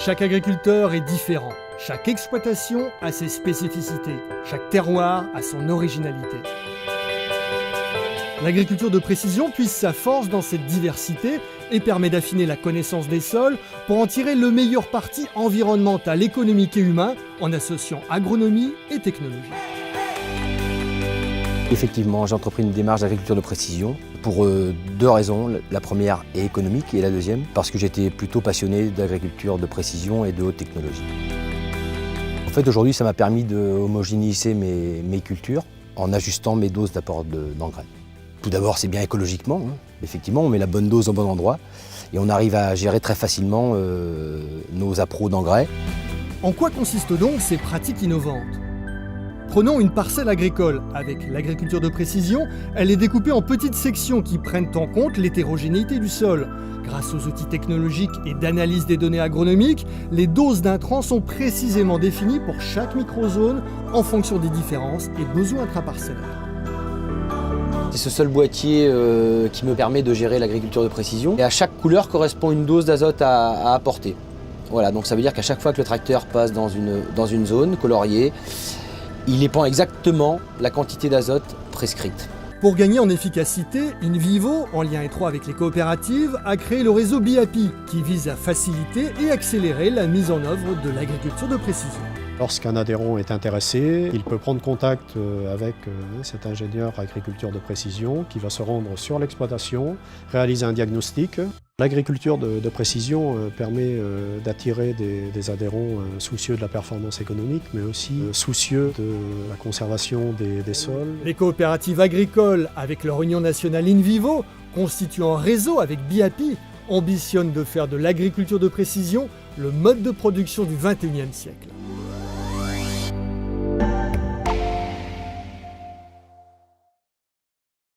Chaque agriculteur est différent. Chaque exploitation a ses spécificités. Chaque terroir a son originalité. L'agriculture de précision puise sa force dans cette diversité et permet d'affiner la connaissance des sols pour en tirer le meilleur parti environnemental, économique et humain en associant agronomie et technologie. Effectivement, j'ai entrepris une démarche d'agriculture de précision pour deux raisons. La première est économique et la deuxième parce que j'étais plutôt passionné d'agriculture de précision et de haute technologie. En fait, aujourd'hui, ça m'a permis de homogénéiser mes cultures en ajustant mes doses d'apport d'engrais. Tout d'abord, c'est bien écologiquement. Effectivement, on met la bonne dose au bon endroit et on arrive à gérer très facilement nos appros d'engrais. En quoi consistent donc ces pratiques innovantes ? Prenons une parcelle agricole. Avec l'agriculture de précision, elle est découpée en petites sections qui prennent en compte l'hétérogénéité du sol. Grâce aux outils technologiques et d'analyse des données agronomiques, les doses d'intrants sont précisément définies pour chaque microzone en fonction des différences et besoins intraparcellaires. C'est ce seul boîtier qui me permet de gérer l'agriculture de précision. Et à chaque couleur correspond une dose d'azote à apporter. Voilà, donc ça veut dire qu'à chaque fois que le tracteur passe dans une zone coloriée, il épand exactement la quantité d'azote prescrite. Pour gagner en efficacité, InVivo, en lien étroit avec les coopératives, a créé le réseau BIAPI, qui vise à faciliter et accélérer la mise en œuvre de l'agriculture de précision. Lorsqu'un adhérent est intéressé, il peut prendre contact avec cet ingénieur agriculture de précision qui va se rendre sur l'exploitation, réaliser un diagnostic. L'agriculture de précision permet d'attirer des adhérents soucieux de la performance économique, mais aussi soucieux de la conservation des sols. Les coopératives agricoles, avec leur union nationale InVivo, constituant un réseau avec BIAPI, ambitionnent de faire de l'agriculture de précision le mode de production du XXIe siècle.